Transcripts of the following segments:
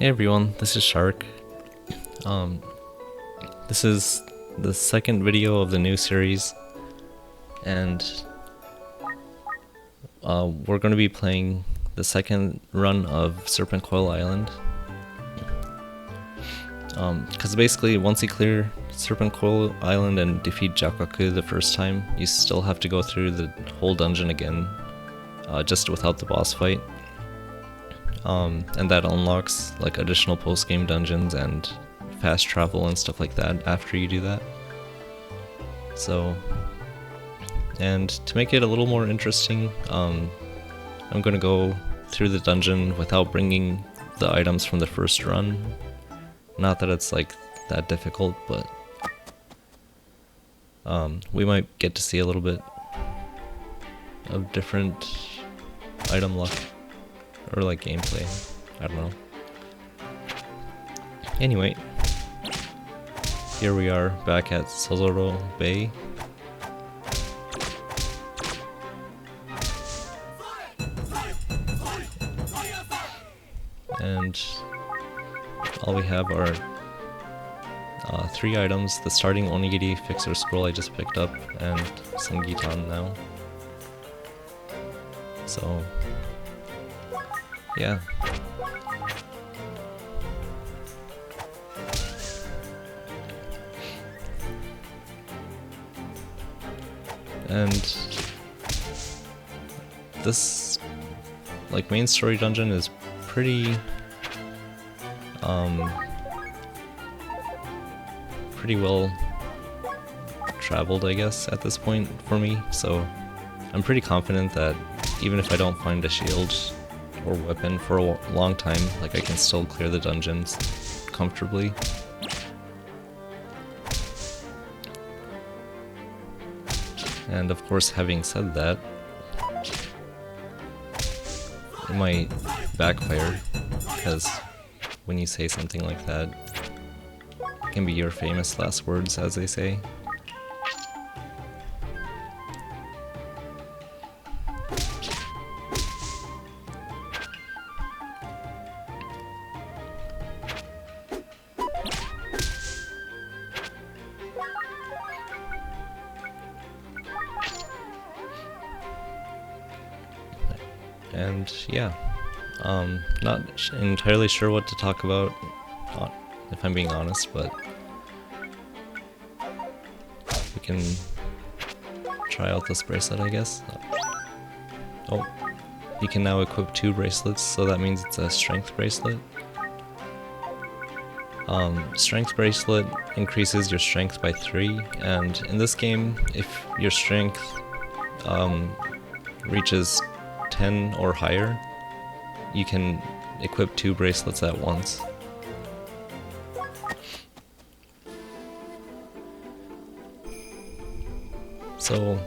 Hey everyone, this is Shark. This is the second video of the new series, and we're going to be playing the second run of Serpentcoil Island. Because basically, once you clear Serpentcoil Island and defeat Jakaku the first time, you still have to go through the whole dungeon again, just without the boss fight. And that unlocks like additional post-game dungeons and fast travel and stuff like that after you do that. So, and to make it a little more interesting, I'm gonna go through the dungeon without bringing the items from the first run. Not that it's like that difficult, but we might get to see a little bit of different item luck. Or like gameplay, I don't know. Anyway, here we are back at Sozoro Bay. And all we have are 3 items: the starting onigiri fixer scroll I just picked up, and some gitan now. So yeah. And this like main story dungeon is pretty well traveled, I guess, at this point for me, so I'm pretty confident that even if I don't find a shield or weapon for a long time, like I can still clear the dungeons comfortably. And of course, having said that, it might backfire, because when you say something like that, it can be your famous last words, as they say. And yeah, not entirely sure what to talk about, if I'm being honest, but we can try out this bracelet, I guess. Oh, you can now equip 2 bracelets, so that means it's a strength bracelet. Strength bracelet increases your strength by 3, and in this game, if your strength reaches 10 or higher, you can equip 2 bracelets at once. So,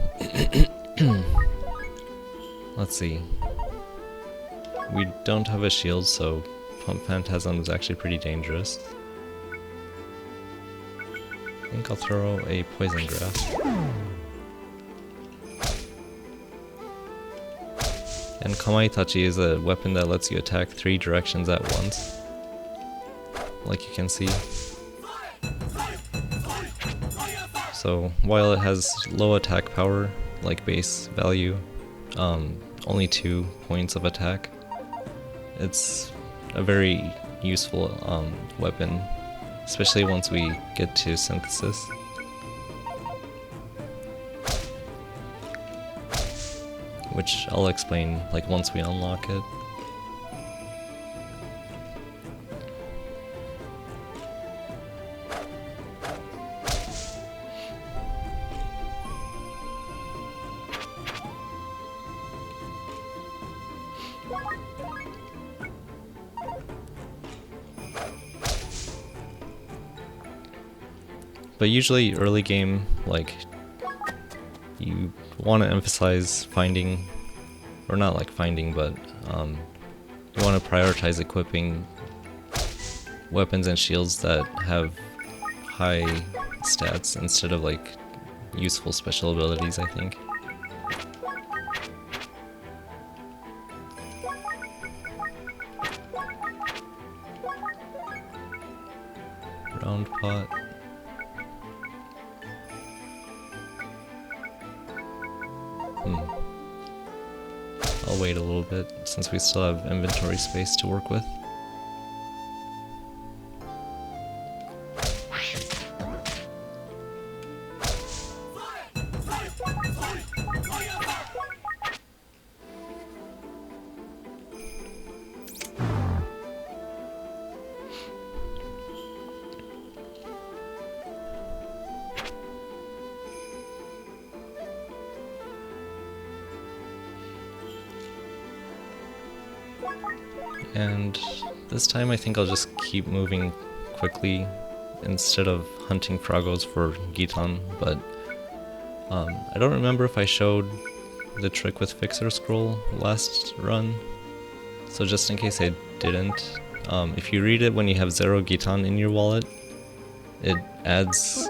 let's see. We don't have a shield, so Pump Phantasm is actually pretty dangerous. I think I'll throw a Poison Grasp. And Kamaitachi is a weapon that lets you attack 3 directions at once, like you can see. So while it has low attack power, like base value, only 2 points of attack, it's a very useful weapon, especially once we get to Synthesis. Which I'll explain like once we unlock it. But usually early game, like, you want to emphasize finding, or not like finding, but you want to prioritize equipping weapons and shields that have high stats instead of like useful special abilities, I think. Round pot. I'll wait a little bit since we still have inventory space to work with. And this time I think I'll just keep moving quickly instead of hunting Frogos for Gitan, but I don't remember if I showed the trick with Fixer Scroll last run, so just in case I didn't, if you read it when you have 0 Gitan in your wallet, it adds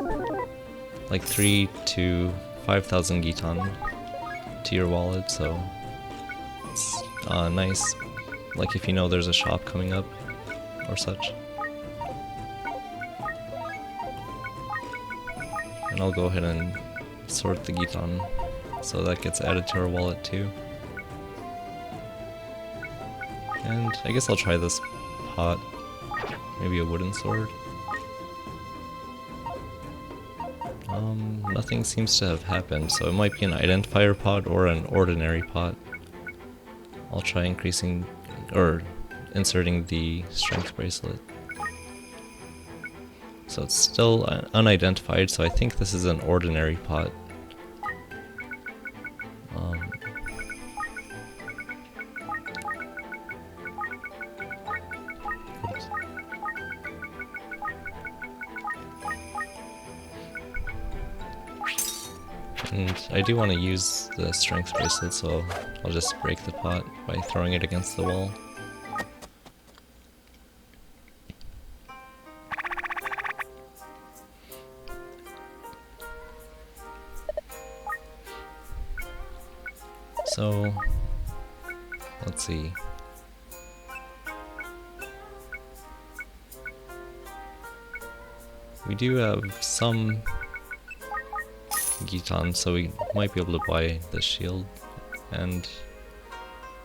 like 3 to 5,000 Gitan to your wallet, so it's nice. Like if you know there's a shop coming up or such. And I'll go ahead and sort the Gitan so that gets added to our wallet too. And I guess I'll try this pot. Maybe a wooden sword. Nothing seems to have happened, so it might be an identifier pot or an ordinary pot. I'll try increasing or inserting the strength bracelet. So it's still unidentified, so I think this is an ordinary pot. And I do want to use the strength bracelet, so I'll just break the pot by throwing it against the wall. So, let's see. We do have some Gitan, so we might be able to buy this shield, and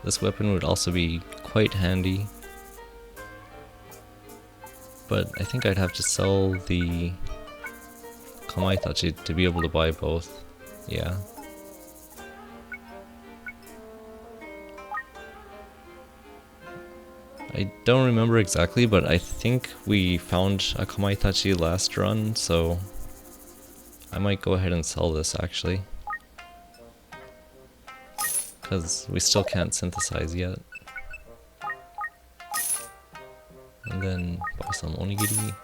this weapon would also be quite handy, but I think I'd have to sell the Kamaitachi to be able to buy both. Yeah. I don't remember exactly, but I think we found a Kamaitachi last run, so I might go ahead and sell this actually. Because we still can't synthesize yet. And then buy some onigiri.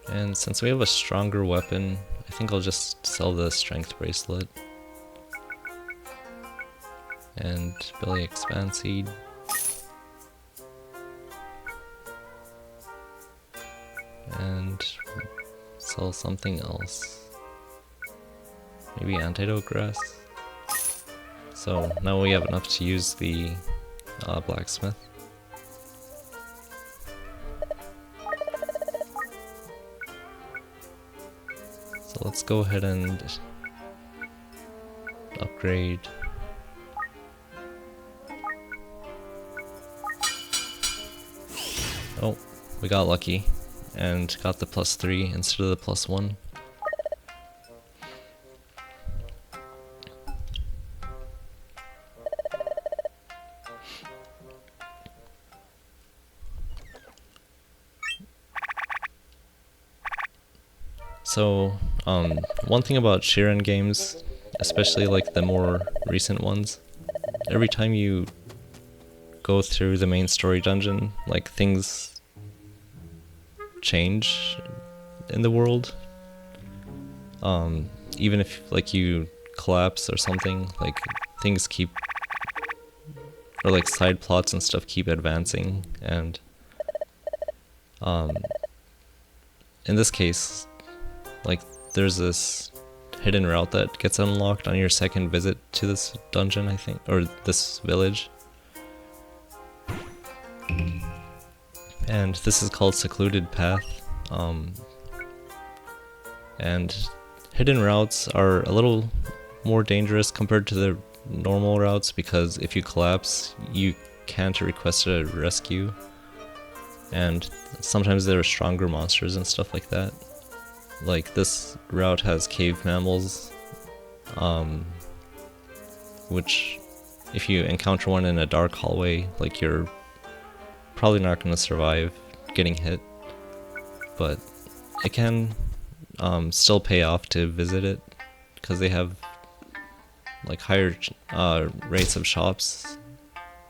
And since we have a stronger weapon, I think I'll just sell the strength bracelet. And belly expand seed. And sell something else. Maybe antidote grass. So now we have enough to use the blacksmith. So let's go ahead and upgrade. Oh, we got lucky and got the +3 instead of the +1. So, one thing about Shiren games, especially like the more recent ones, every time you go through the main story dungeon, like things change in the world. Even if like you collapse or something, like things keep, or like side plots and stuff keep advancing, and in this case, like, there's this hidden route that gets unlocked on your second visit to this dungeon, I think, or this village. And this is called Secluded Path. And hidden routes are a little more dangerous compared to the normal routes because if you collapse, you can't request a rescue. And sometimes there are stronger monsters and stuff like that. Like, this route has cave mammals, which if you encounter one in a dark hallway, like, you're probably not going to survive getting hit, but it can still pay off to visit it because they have like higher rates of shops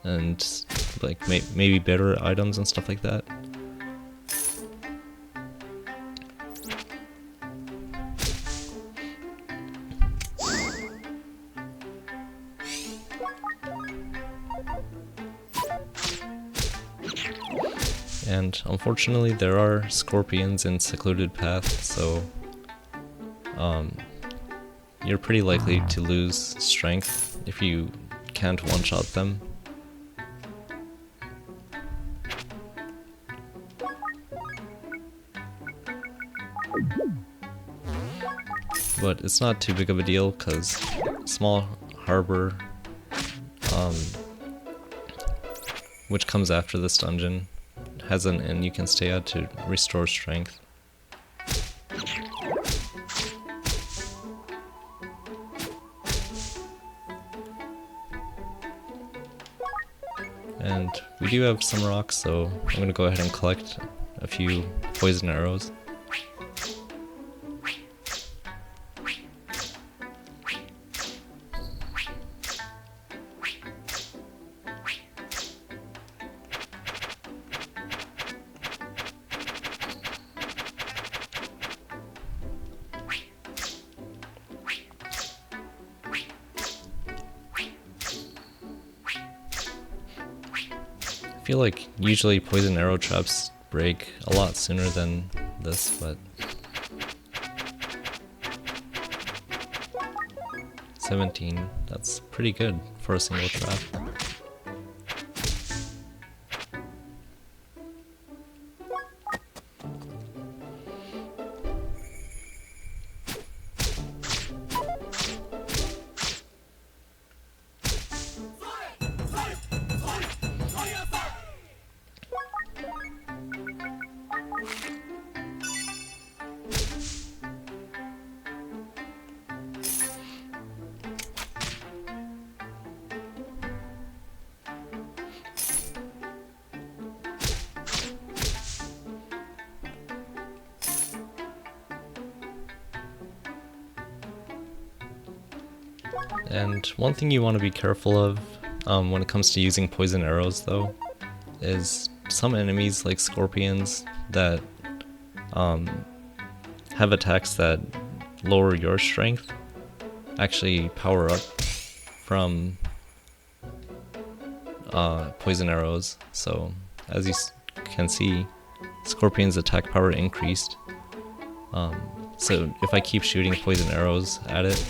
and like maybe better items and stuff like that. And unfortunately there are scorpions in Secluded Path, so you're pretty likely to lose strength if you can't one-shot them. But it's not too big of a deal because small harbor, which comes after this dungeon, has an inn you can stay at to restore strength. And we do have some rocks, so I'm gonna go ahead and collect a few poison arrows. I feel like usually poison arrow traps break a lot sooner than this, but 17, that's pretty good for a single trap. And one thing you want to be careful of when it comes to using poison arrows, though, is some enemies like scorpions that have attacks that lower your strength actually power up from poison arrows. So as you can see, scorpions' attack power increased. So if I keep shooting poison arrows at it,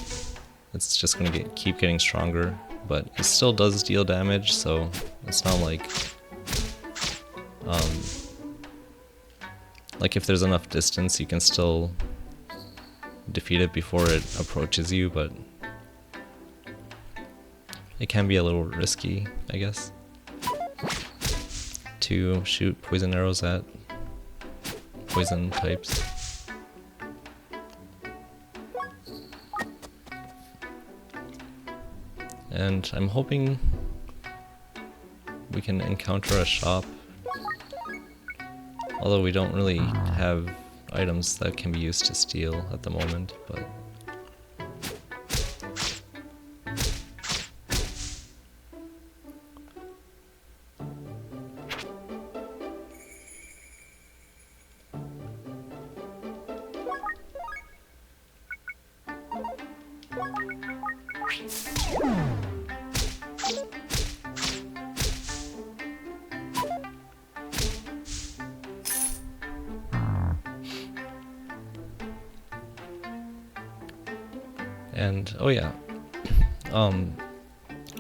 it's just going to keep getting stronger, but it still does deal damage, so it's not like if there's enough distance you can still defeat it before it approaches you, but it can be a little risky, I guess, to shoot poison arrows at poison types. And I'm hoping we can encounter a shop, although we don't really have items that can be used to steal at the moment, but And oh yeah,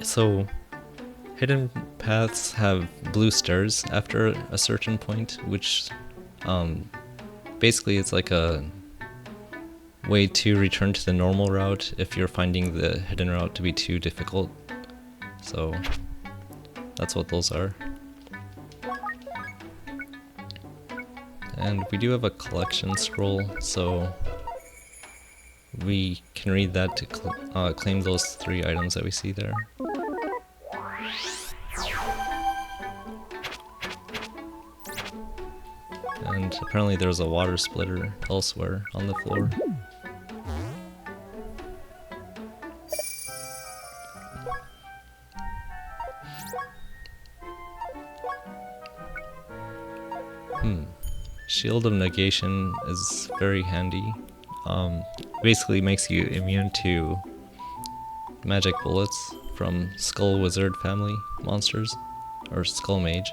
so hidden paths have blue stars after a certain point, which basically it's like a way to return to the normal route if you're finding the hidden route to be too difficult. So that's what those are. And we do have a collection scroll, so we can read that to claim those 3 items that we see there. And apparently there's a water splitter elsewhere on the floor. Shield of Negation is very handy. Basically makes you immune to magic bullets from Skull Wizard family monsters, or Skull Mage.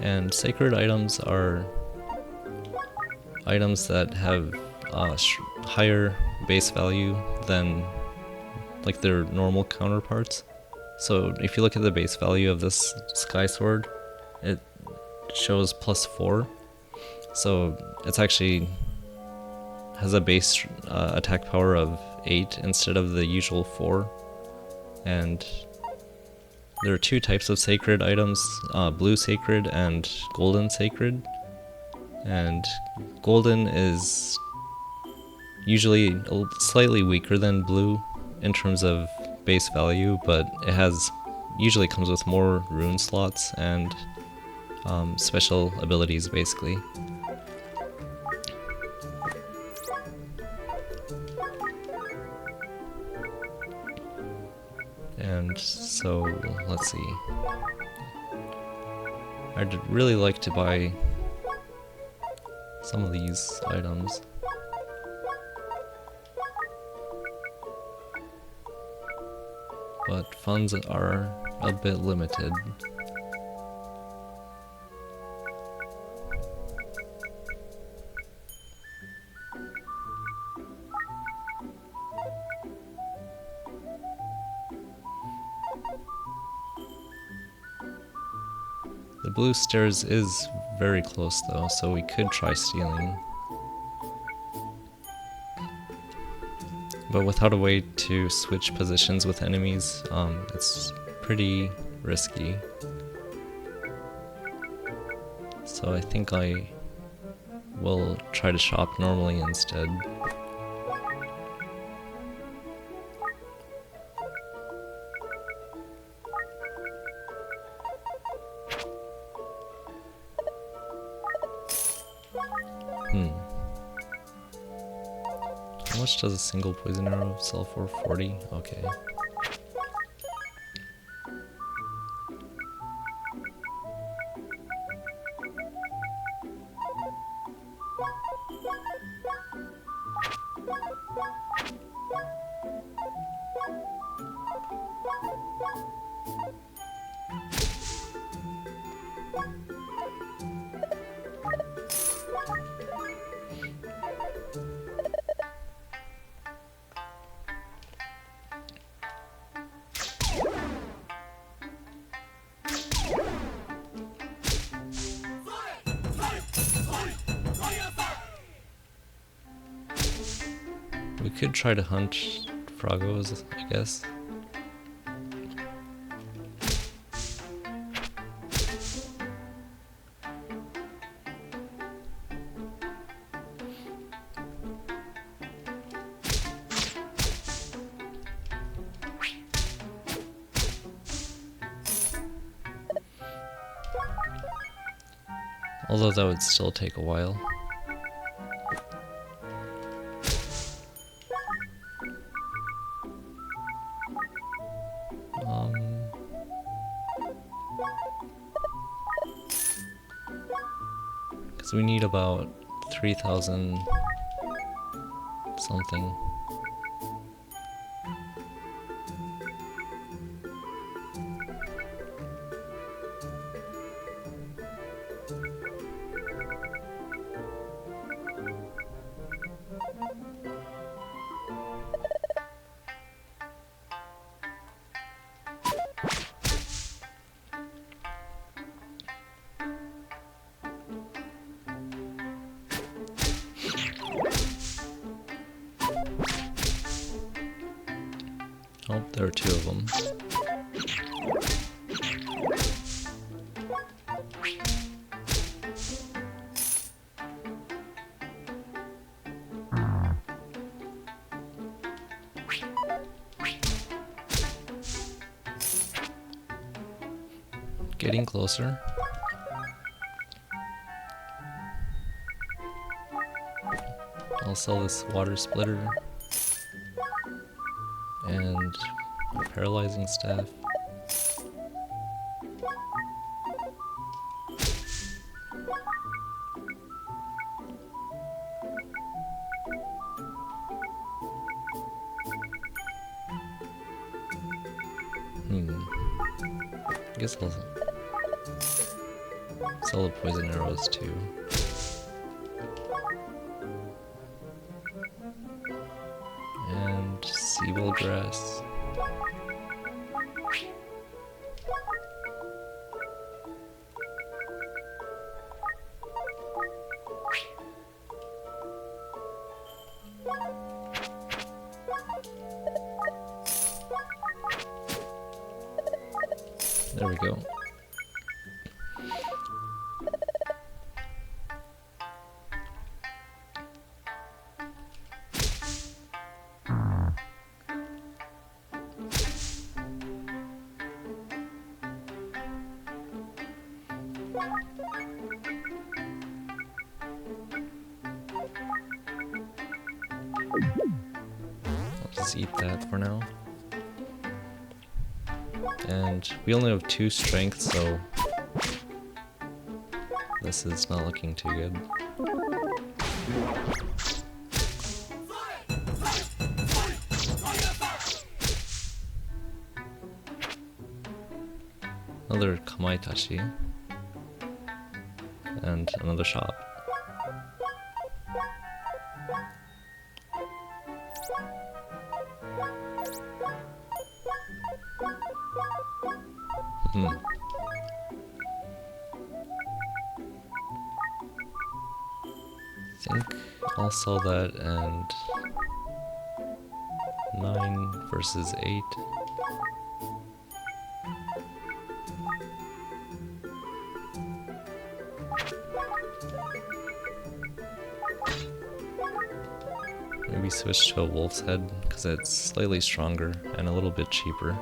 And sacred items are items that have higher base value than like their normal counterparts. So if you look at the base value of this Sky Sword, it shows +4. So it's actually has a base attack power of 8 instead of the usual 4. And there are 2 types of sacred items, blue sacred and golden sacred. And golden is usually slightly weaker than blue in terms of base value, but it usually comes with more rune slots and special abilities basically. And so, let's see. I'd really like to buy some of these items. But funds are a bit limited. The blue stairs is very close though, so we could try stealing. But without a way to switch positions with enemies, it's pretty risky. So I think I will try to shop normally instead. How much does a single poison arrow sell for? 40? Okay. We could try to hunt Frogos, I guess. Although that would still take a while. Because we need about 3,000 something. There are two of them. Getting closer. I'll sell this water splitter and a paralyzing staff. I guess I'll sell the poison arrows too. And seawell grass. There we go. I'll just eat that for now. And we only have 2 strength, so this is not looking too good. Another Kamaitachi. And another shop. I think I'll sell that and 9 versus 8. Maybe switch to a wolf's head because it's slightly stronger and a little bit cheaper.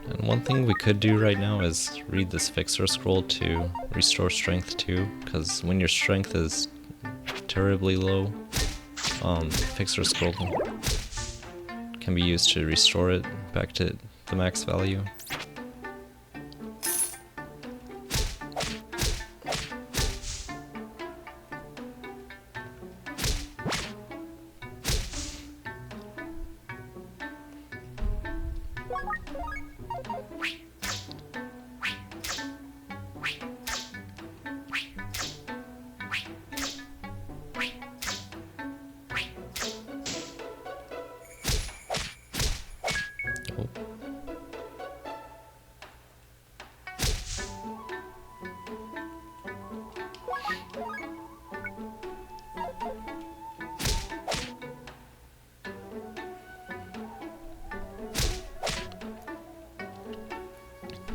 And one thing we could do right now is read this fixer scroll to restore strength too, because when your strength is terribly low, fixer scroll can be used to restore it back to the max value.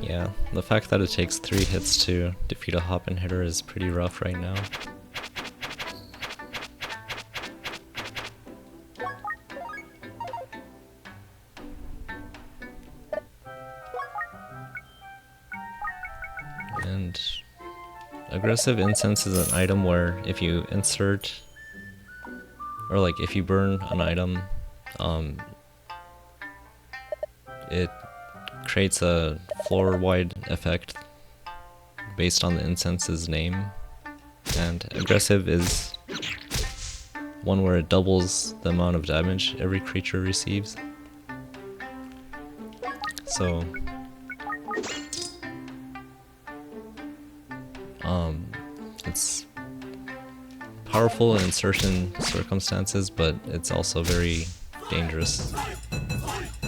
Yeah, the fact that it takes 3 hits to defeat a hop and hitter is pretty rough right now. And aggressive incense is an item where if you insert, or like if you burn an item, it creates a floor-wide effect based on the incense's name. And aggressive is one where it doubles the amount of damage every creature receives. So it's powerful in certain circumstances, but it's also very dangerous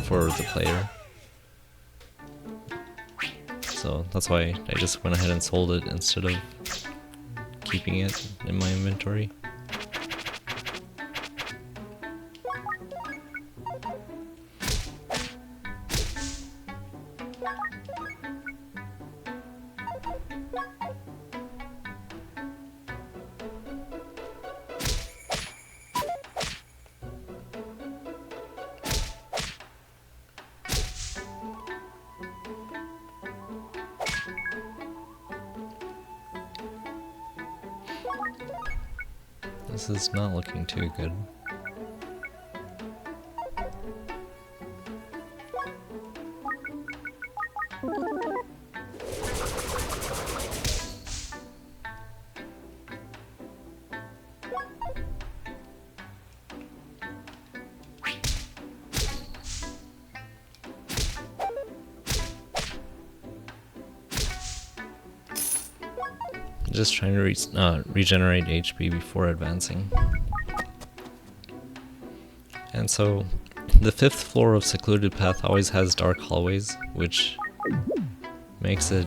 for the player. So that's why I just went ahead and sold it instead of keeping it in my inventory. This is not looking too good. Just trying to regenerate HP before advancing. And so, the 5th floor of Secluded Path always has dark hallways, which makes it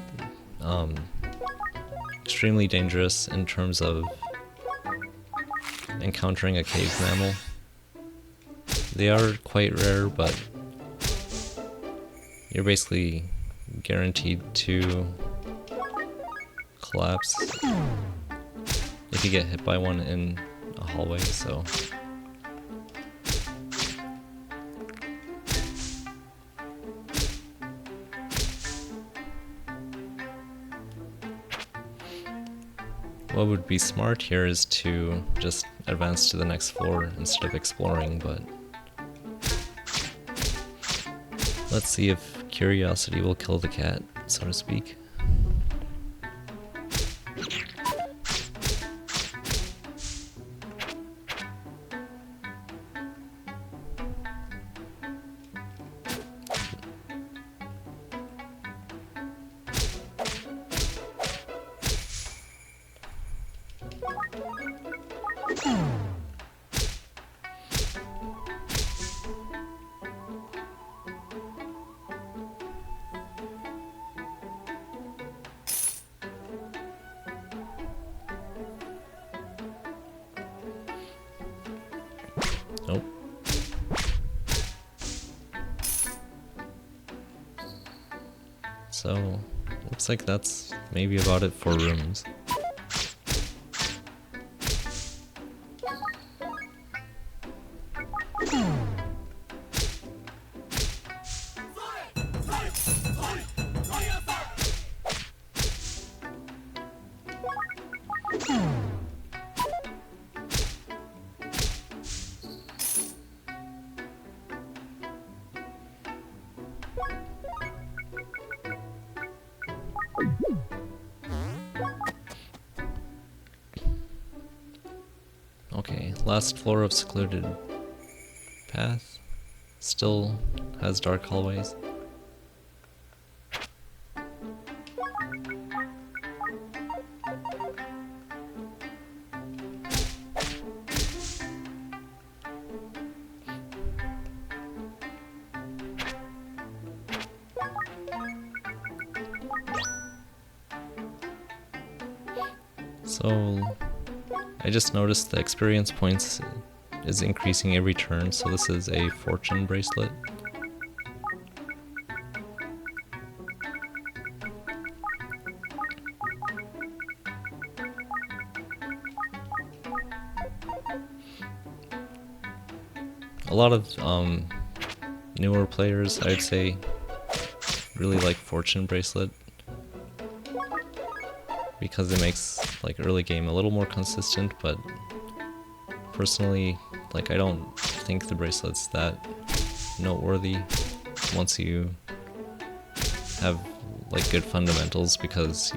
extremely dangerous in terms of encountering a cave mammal. They are quite rare, but you're basically guaranteed to collapse if you get hit by one in a hallway, so what would be smart here is to just advance to the next floor instead of exploring, but let's see if curiosity will kill the cat, so to speak. Nope. So, looks like that's maybe about it for rooms. Okay, last floor of Secluded Path. Still has dark hallways. So I just noticed the experience points is increasing every turn, so this is a fortune bracelet. A lot of newer players, I'd say, really like fortune bracelet because it makes like early game a little more consistent, but personally, like, I don't think the bracelet's that noteworthy once you have like good fundamentals, because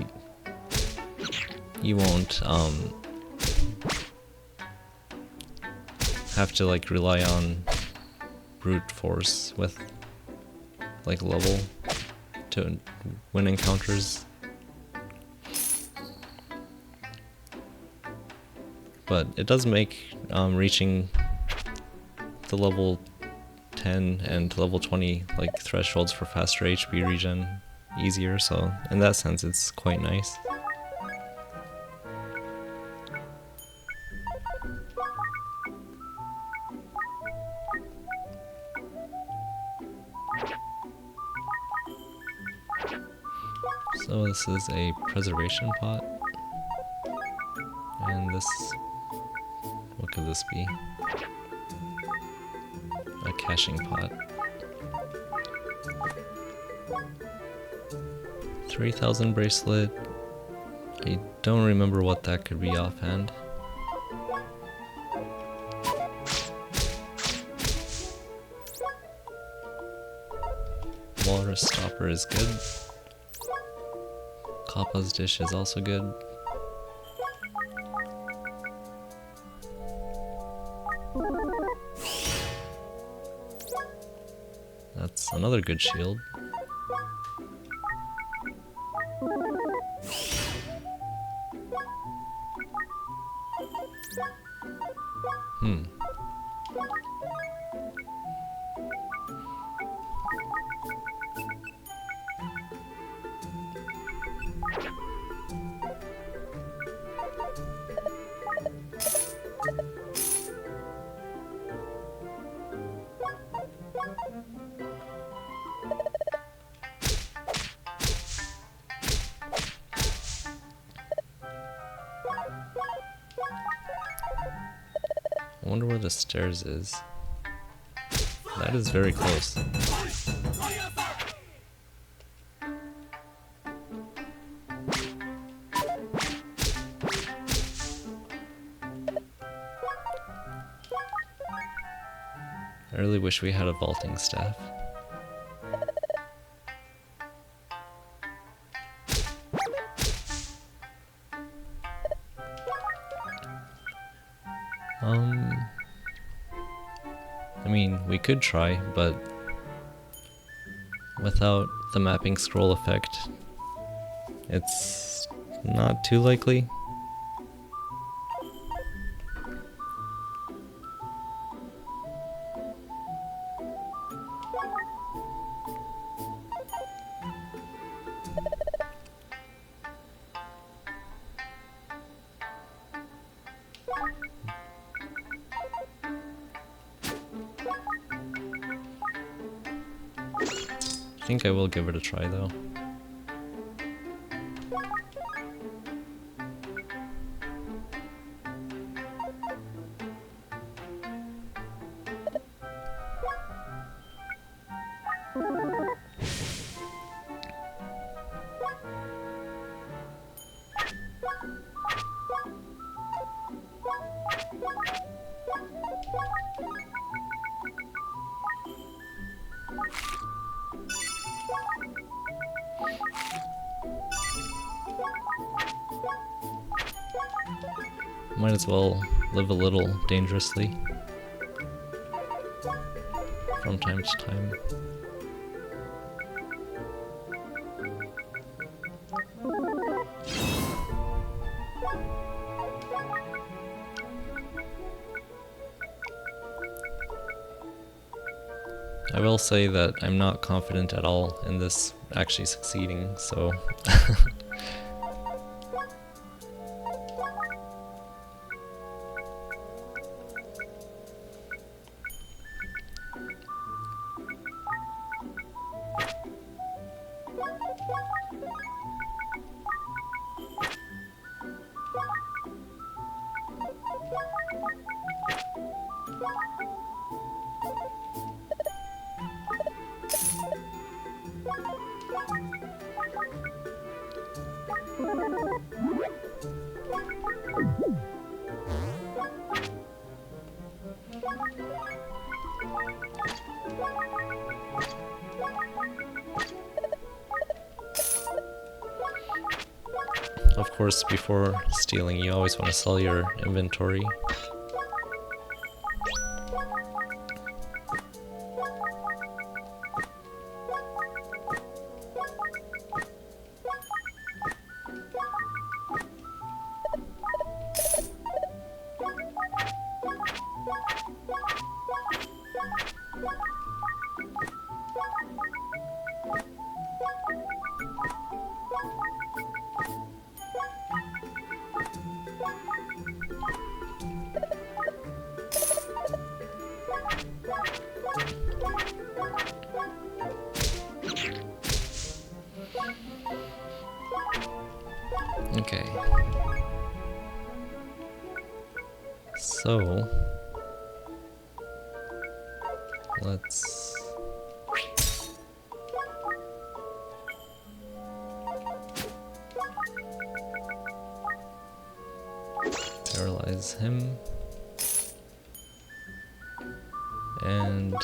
you won't have to like rely on brute force with like level to win encounters. But it does make reaching the level 10 and level 20 like thresholds for faster HP regen easier, so in that sense it's quite nice. So this is a preservation pot, and this, what could this be? A caching pot. 3000 bracelet. I don't remember what that could be offhand. Walrus stopper is good. Kappa's dish is also good. That's another good shield. I wonder where the stairs is. That is very close. I really wish we had a vaulting staff. I mean, we could try, but without the mapping scroll effect, it's not too likely. I think I will give it a try though. Might as well live a little dangerously from time to time. I will say that I'm not confident at all in this actually succeeding, so of course, before stealing, you always want to sell your inventory. Okay. So let's paralyze him. And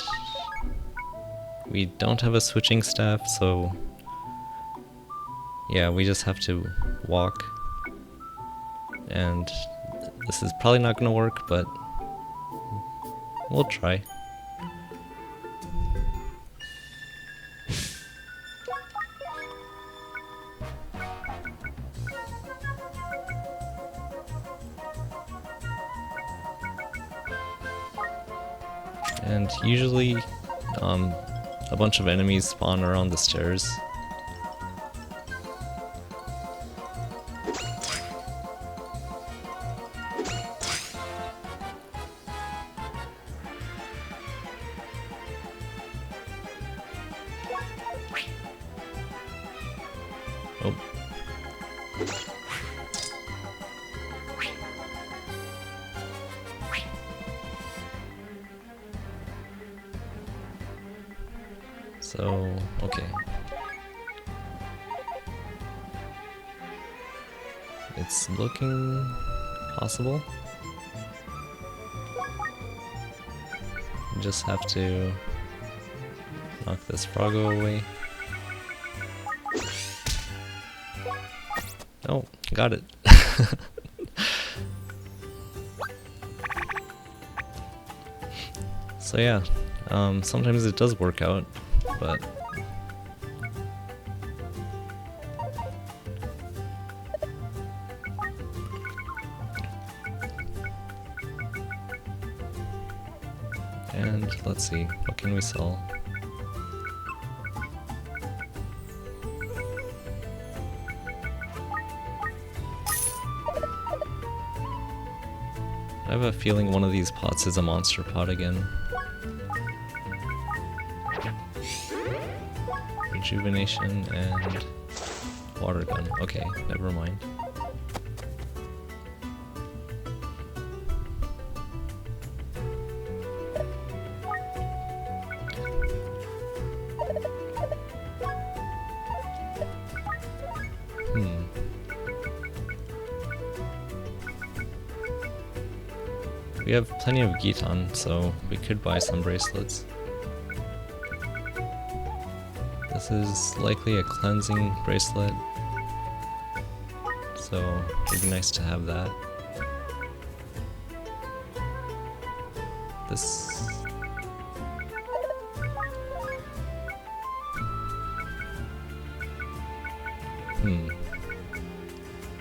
we don't have a switching staff, so yeah, we just have to walk. And this is probably not gonna work, but we'll try. And usually, a bunch of enemies spawn around the stairs. Oh. So, okay. It's looking possible. Just have to knock this Froggo away. Oh, got it. So yeah, sometimes it does work out, but and let's see, what can we sell? I have a feeling one of these pots is a monster pot again. Rejuvenation and water gun. Okay, never mind. We have plenty of Gitan, so we could buy some bracelets. This is likely a cleansing bracelet, so it'd be nice to have that. This...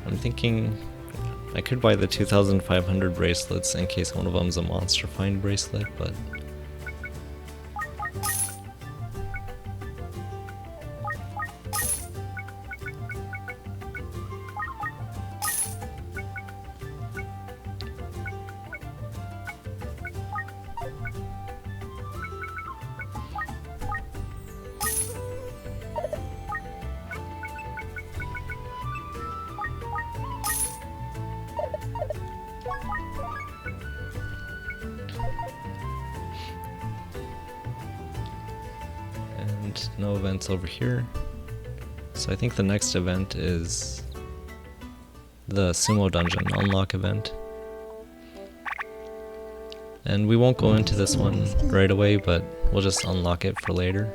I'm thinking I could buy the 2,500 bracelets in case one of them's a monster find bracelet, but... no events over here. So I think the next event is the Sumo Dungeon unlock event. And we won't go into this one right away, but we'll just unlock it for later.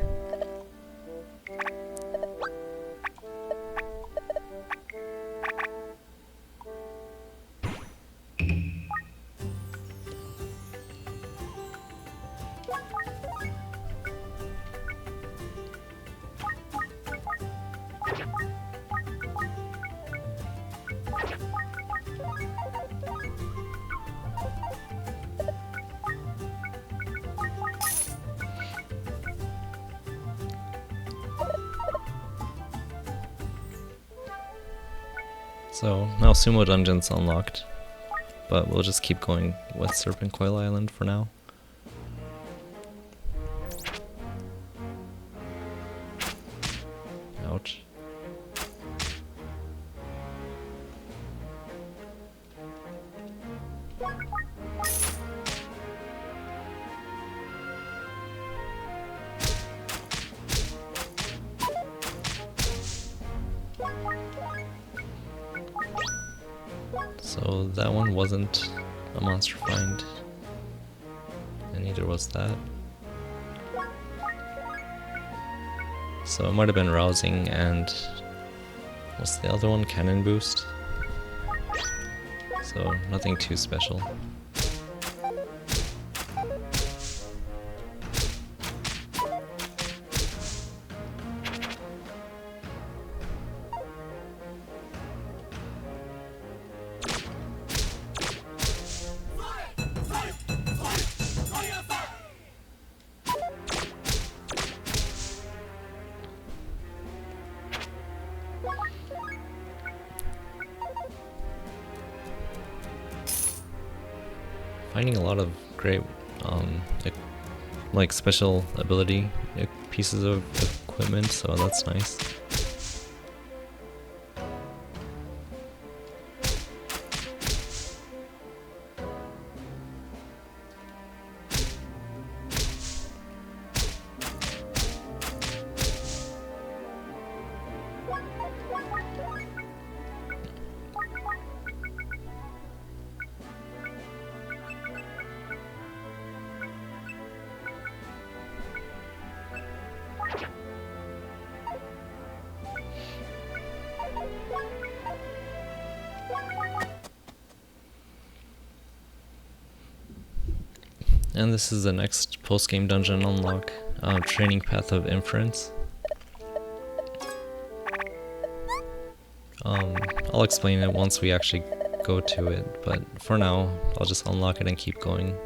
So now Sumo Dungeon's unlocked, but we'll just keep going with Serpentcoil Island for now. Ouch. So that one wasn't a monster find, and neither was that. So it might have been rousing, and what's the other one? Cannon boost. So nothing too special. Finding a lot of great, like special ability pieces of equipment, so that's nice. And this is the next post-game dungeon unlock, Training Path of Inference. I'll explain it once we actually go to it, but for now, I'll just unlock it and keep going.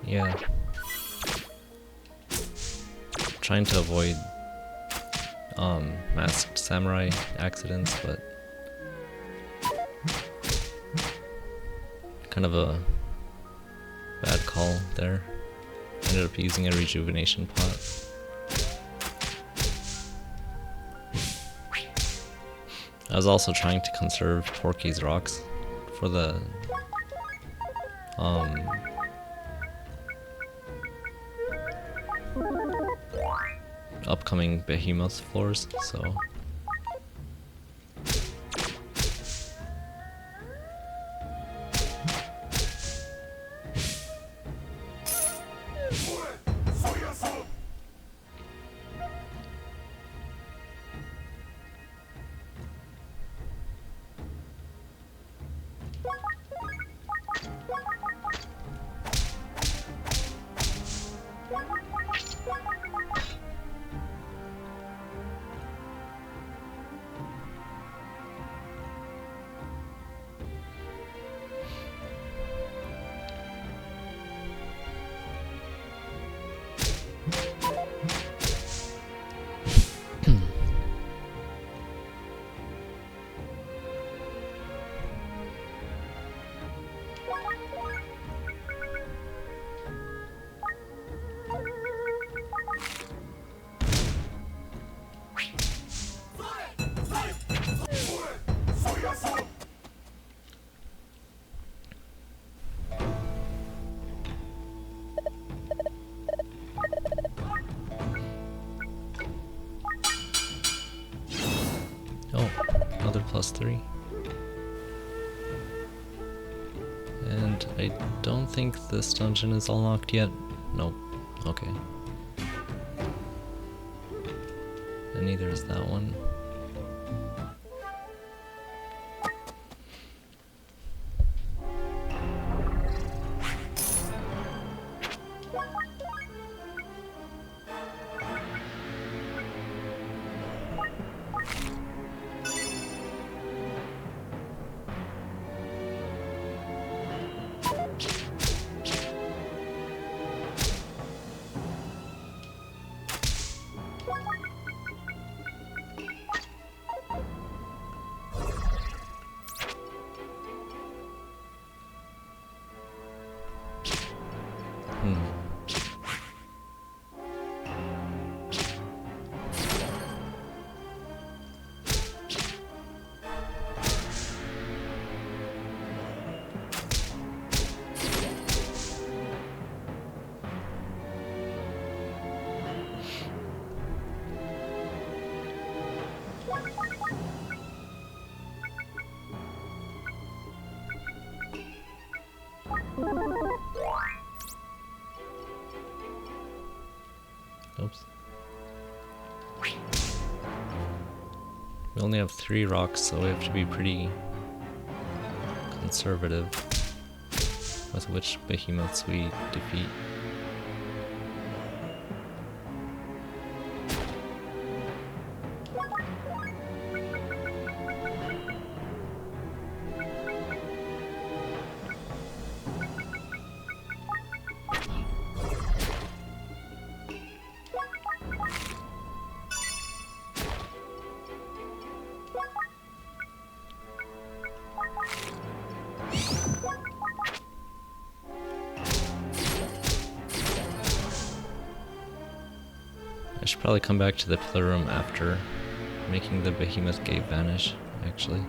Yeah. Trying to avoid masked samurai accidents, but kind of a bad call there. Ended up using a rejuvenation pot. I was also trying to conserve Porky's rocks for the upcoming behemoth floors, so And I don't think this dungeon is unlocked yet. Nope. Okay. And neither is that one. Oops. We only have 3 rocks, so we have to be pretty conservative with which behemoths we defeat. I should probably come back to the pillar room after making the behemoth gate vanish, actually.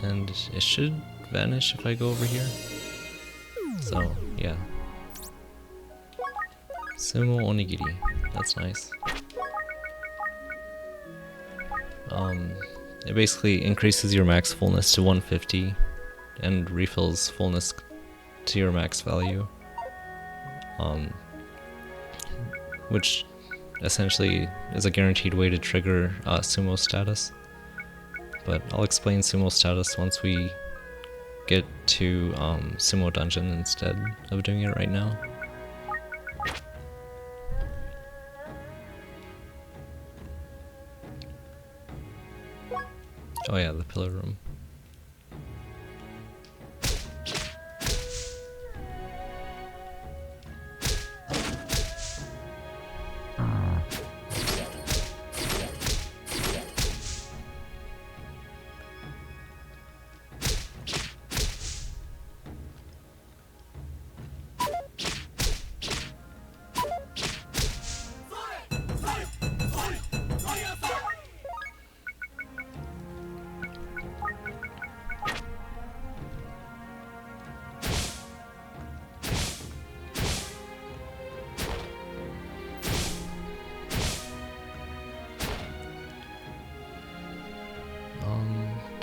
And it should vanish if I go over here. So, yeah. Sumo Onigiri. That's nice. It basically increases your max fullness to 150 and refills fullness to your max value. Which essentially is a guaranteed way to trigger sumo status. But I'll explain sumo status once we get to sumo dungeon instead of doing it right now. Oh yeah, the pillar room.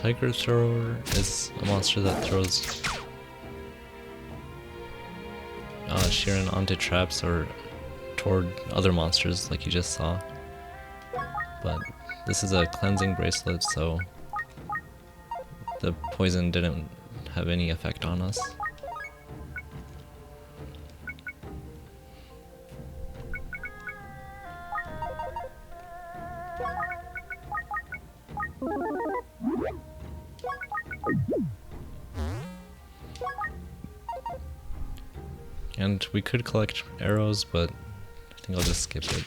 Tiger Thrower is a monster that throws Shiren onto traps or toward other monsters like you just saw. But this is a cleansing bracelet, so the poison didn't have any effect on us. And we could collect arrows, but I think I'll just skip it.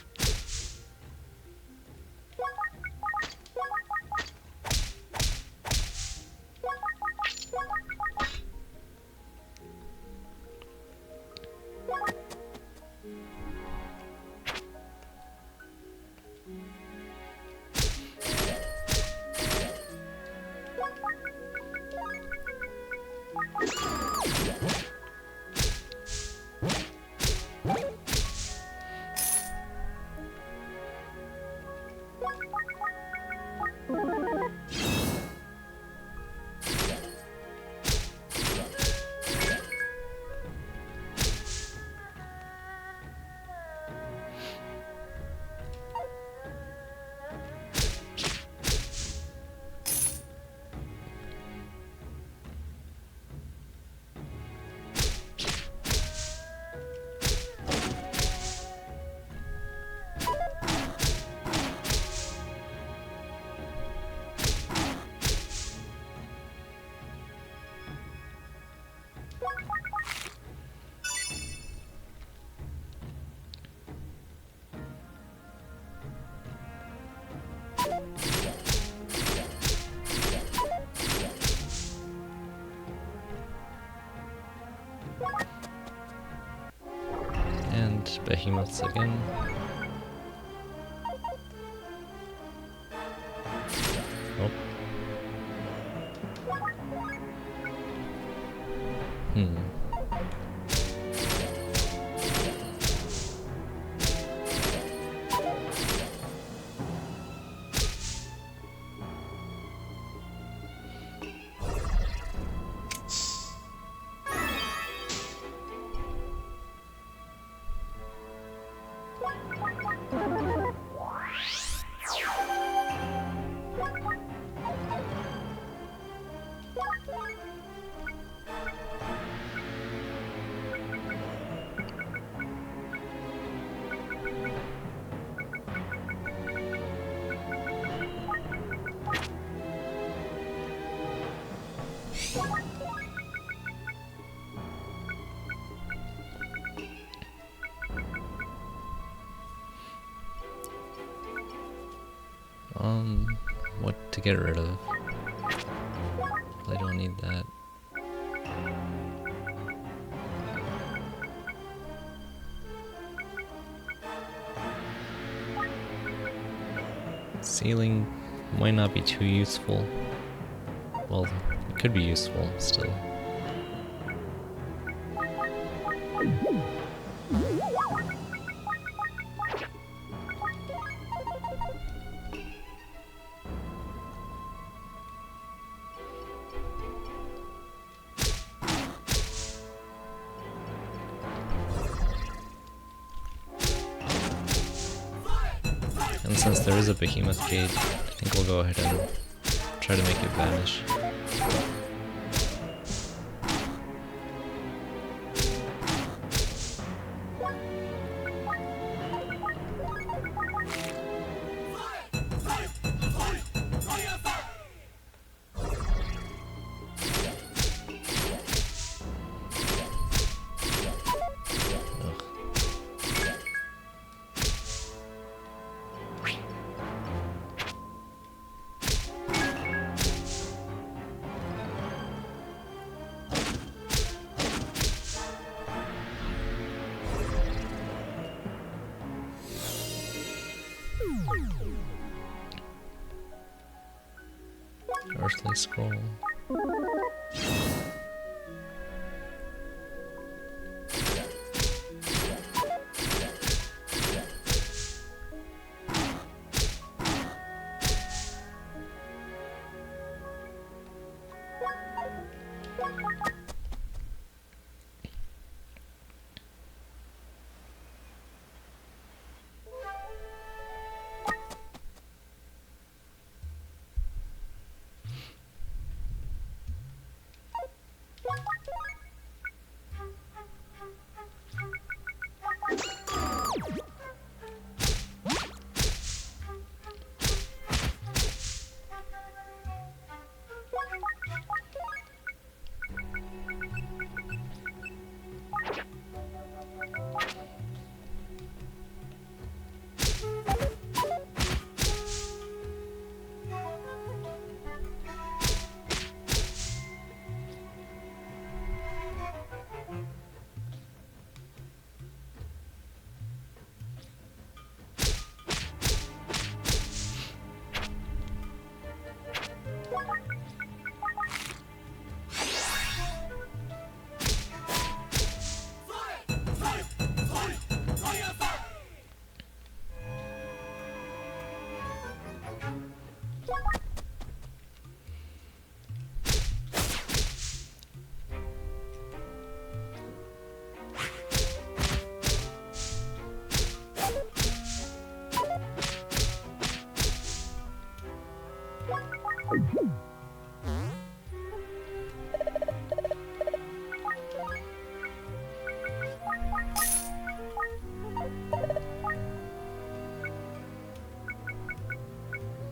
And behemoths again. Oh. What to get rid of? I don't need that. Sealing might not be too useful. Well, it could be useful still. And since there is a behemoth gate, I think we'll go ahead and try to make it vanish. Earthly scroll.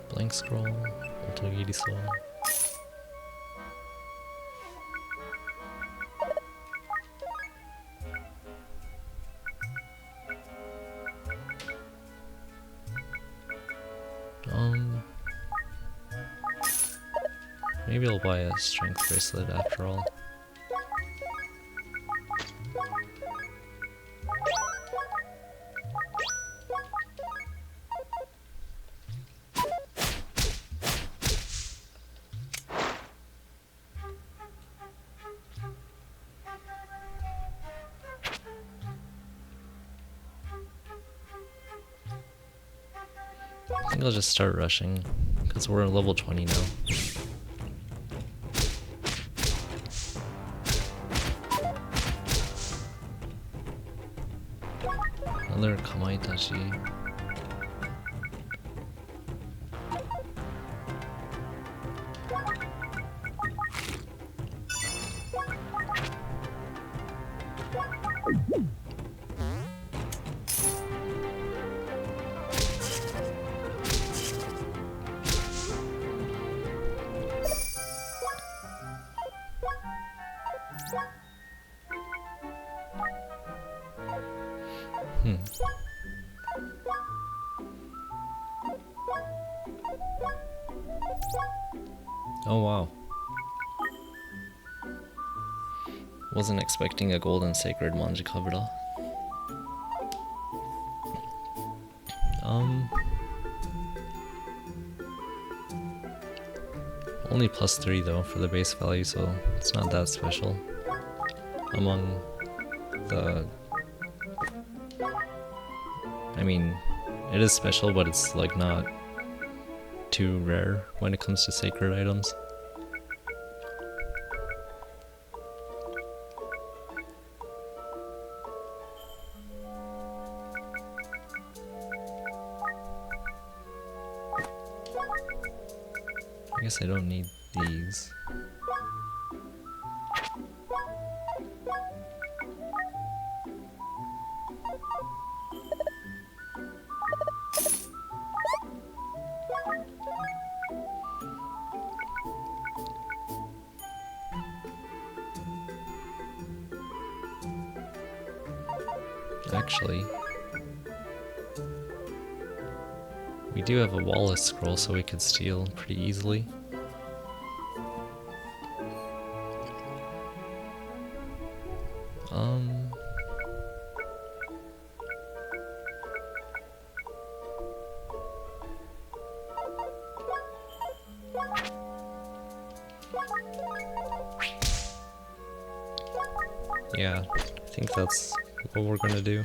Blank scroll, Ultogiri soul. Maybe I'll buy a strength bracelet after all. I think I'll just start rushing, because we're at level 20 now. Another Kamaitachi. Oh wow. Wasn't expecting a golden sacred Manjikabura. Only +3 though for the base value, so it's not that special. Among the... I mean, it is special, but it's like not too rare when it comes to sacred items. I guess I don't need these. Actually, we do have a Wallace scroll, so we could steal pretty easily. Yeah, I think that's what we're gonna do.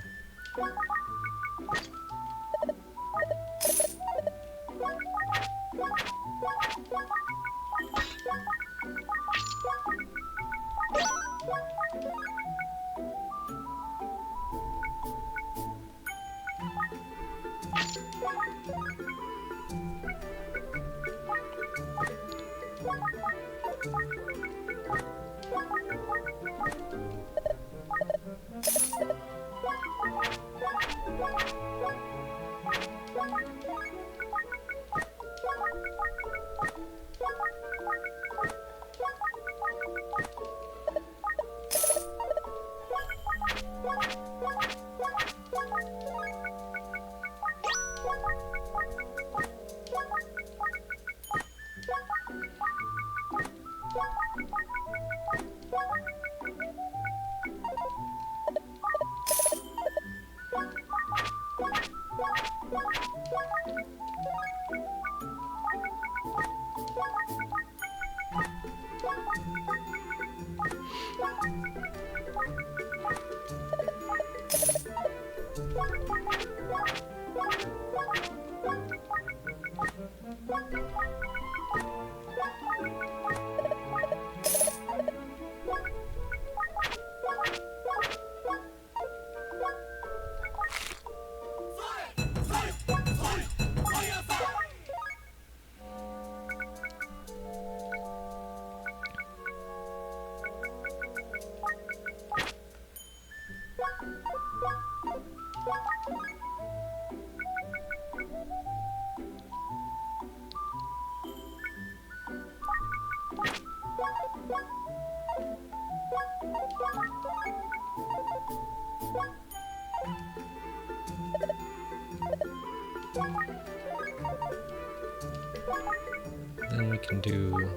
Then we can do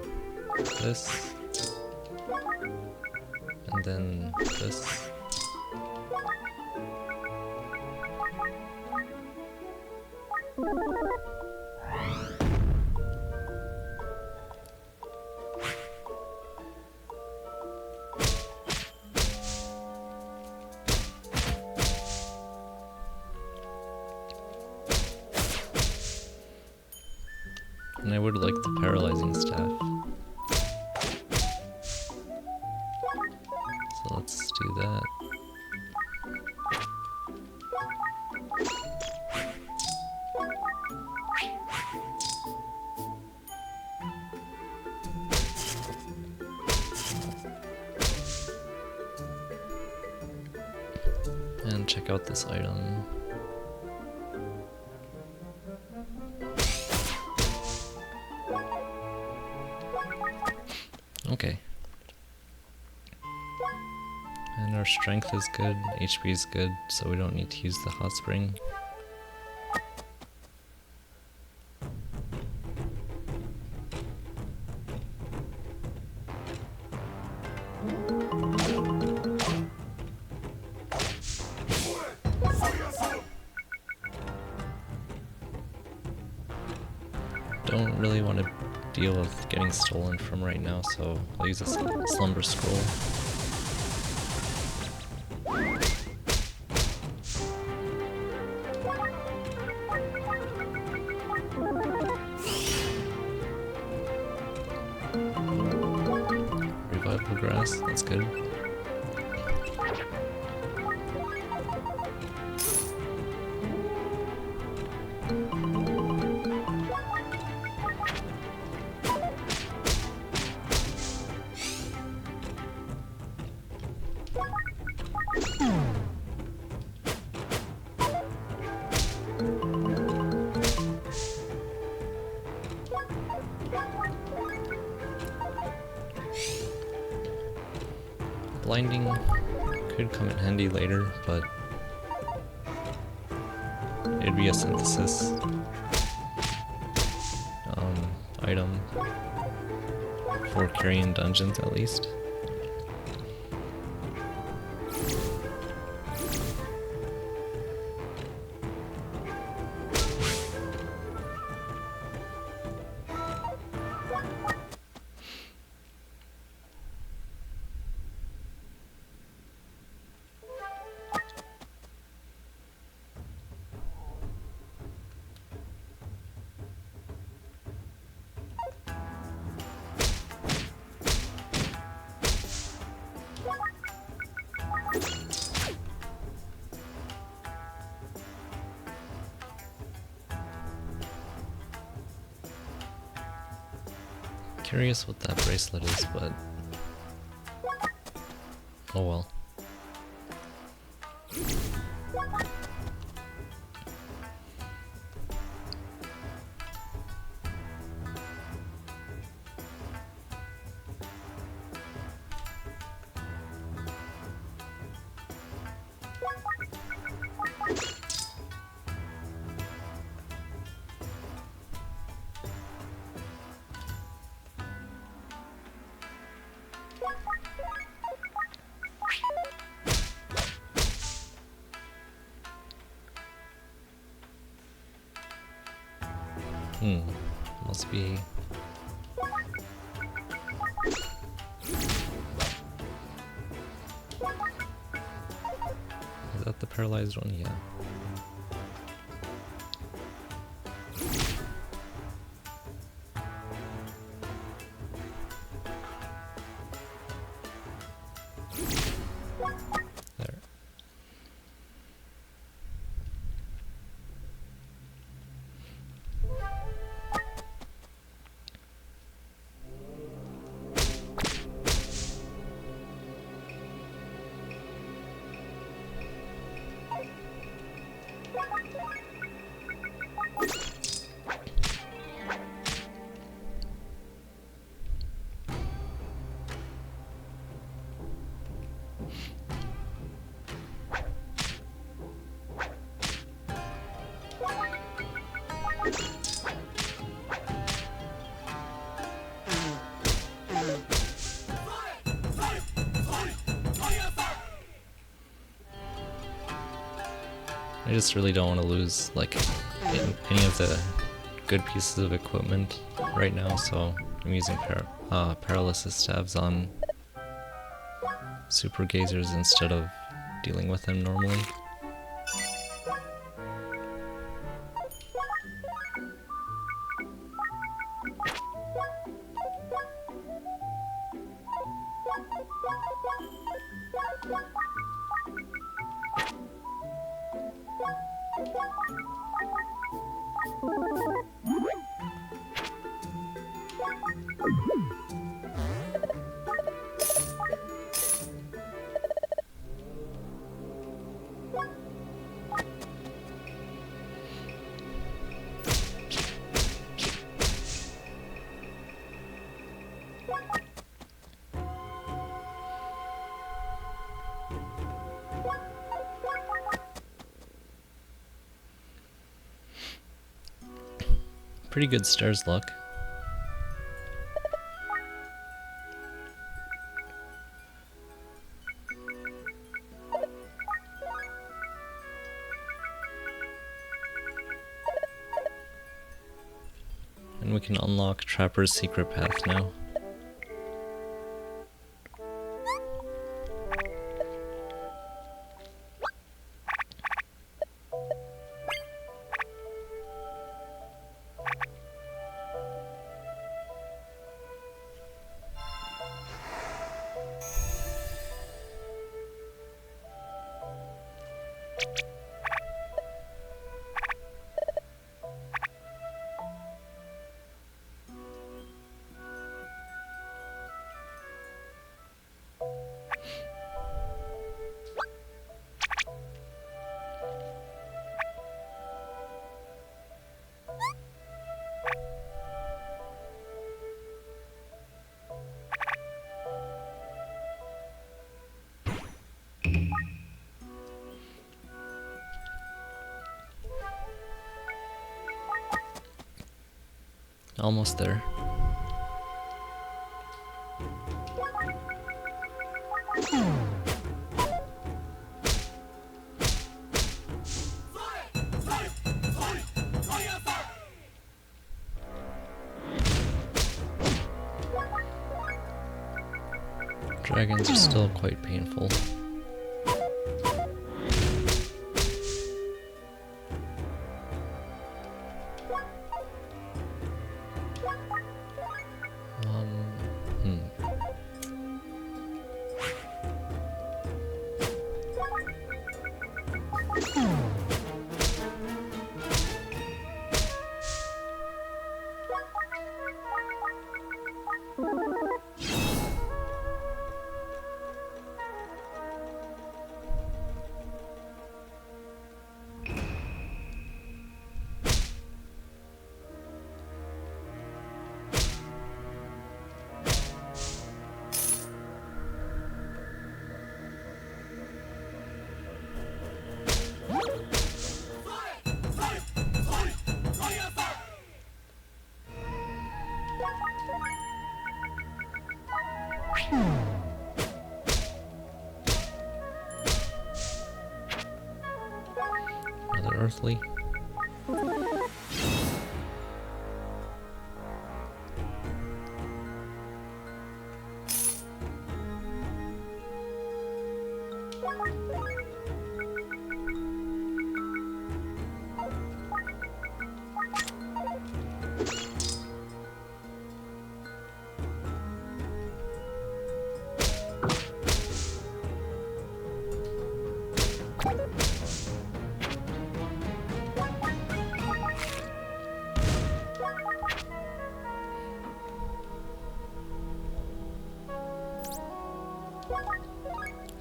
this, and then this. And I would like the paralyzing staff. So let's do that. And check out this item. Okay. And our strength is good, HP is good, so we don't need to use the hot spring. Don't really want to deal with getting stolen from right now, so I'll use a slumber scroll. Revival grass, that's good. Blinding could come in handy later, but it'd be a synthesis item for carrying dungeons at least. Curious what that bracelet is, but oh well. Must be... Is that the paralyzed one? Yeah. There. I just really don't want to lose like any of the good pieces of equipment right now, so I'm using paralysis stabs on super gazers instead of dealing with them normally. Pretty good stairs luck. And we can unlock Trapper's secret path now. Almost there. Dragons are still quite painful. Another earthly.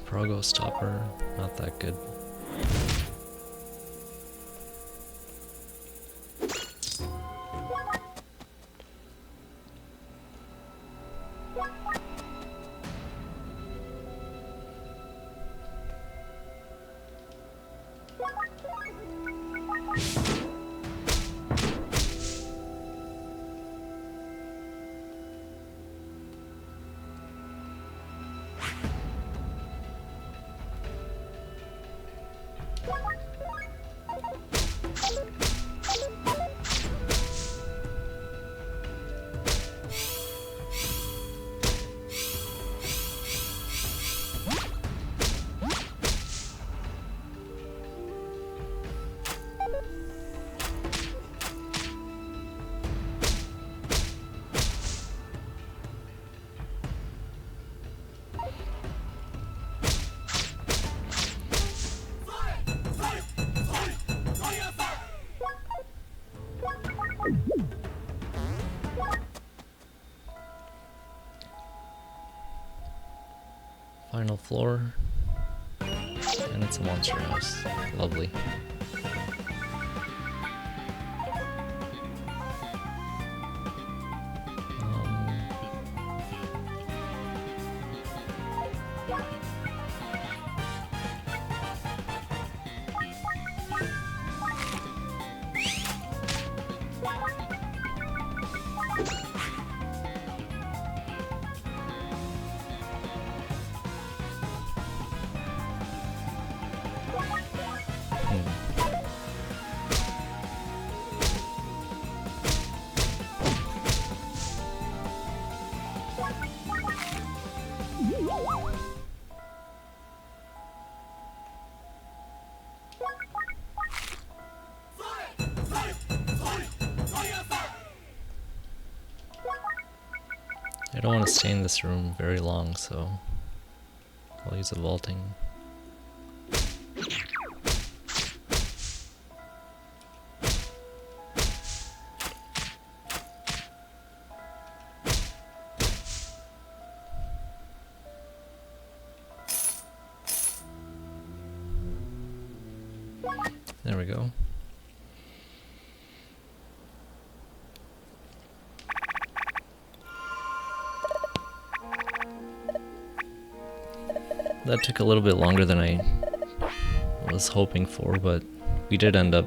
Progo stopper, not that good. final floor. And it's a monster house. Lovely. I don't want to stay in this room very long, so I'll use a vaulting. There we go. That took a little bit longer than I was hoping for, but we did end up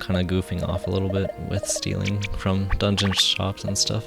kind of goofing off a little bit with stealing from dungeon shops and stuff.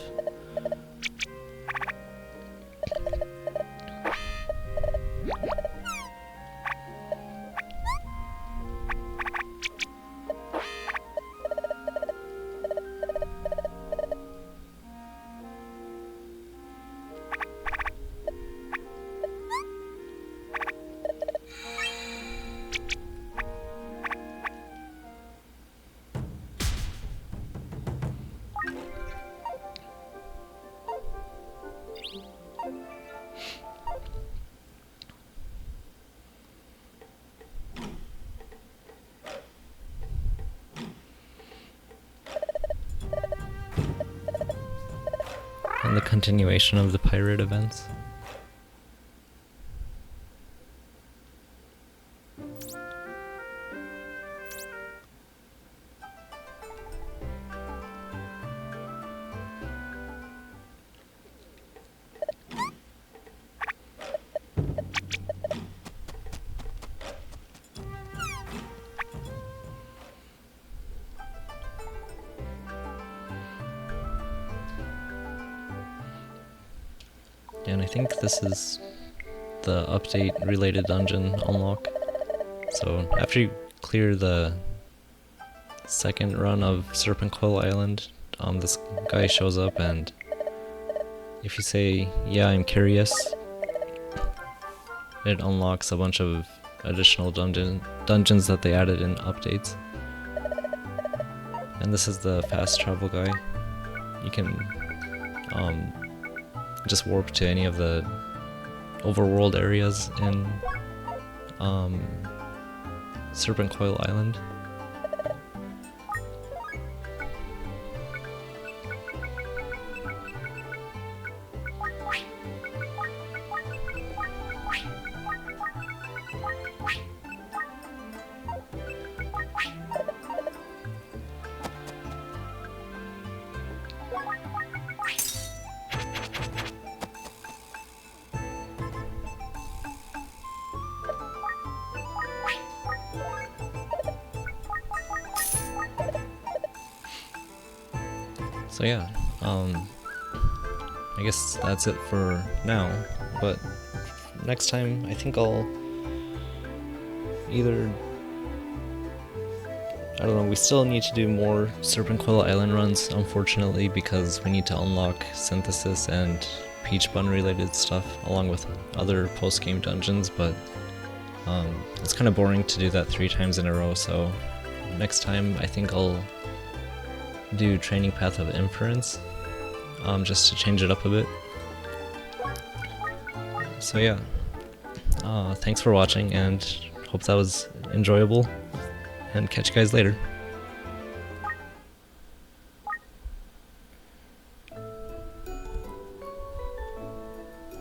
And the continuation of the pirate events. And I think this is the update related dungeon unlock. So after you clear the second run of Serpentcoil Island, this guy shows up, and if you say, "Yeah, I'm curious," it unlocks a bunch of additional dungeons that they added in updates. And this is the fast travel guy. You can just warp to any of the overworld areas in Serpentcoil Island. So yeah, I guess that's it for now, but next time I think I'll either, I don't know, we still need to do more Serpentcoil Island runs, unfortunately, because we need to unlock Synthesis and Peach Bun related stuff, along with other post-game dungeons, but it's kind of boring to do that 3 times in a row, so next time I think I'll do Training Path of Inference, just to change it up a bit. So yeah, thanks for watching, and hope that was enjoyable, and catch you guys later.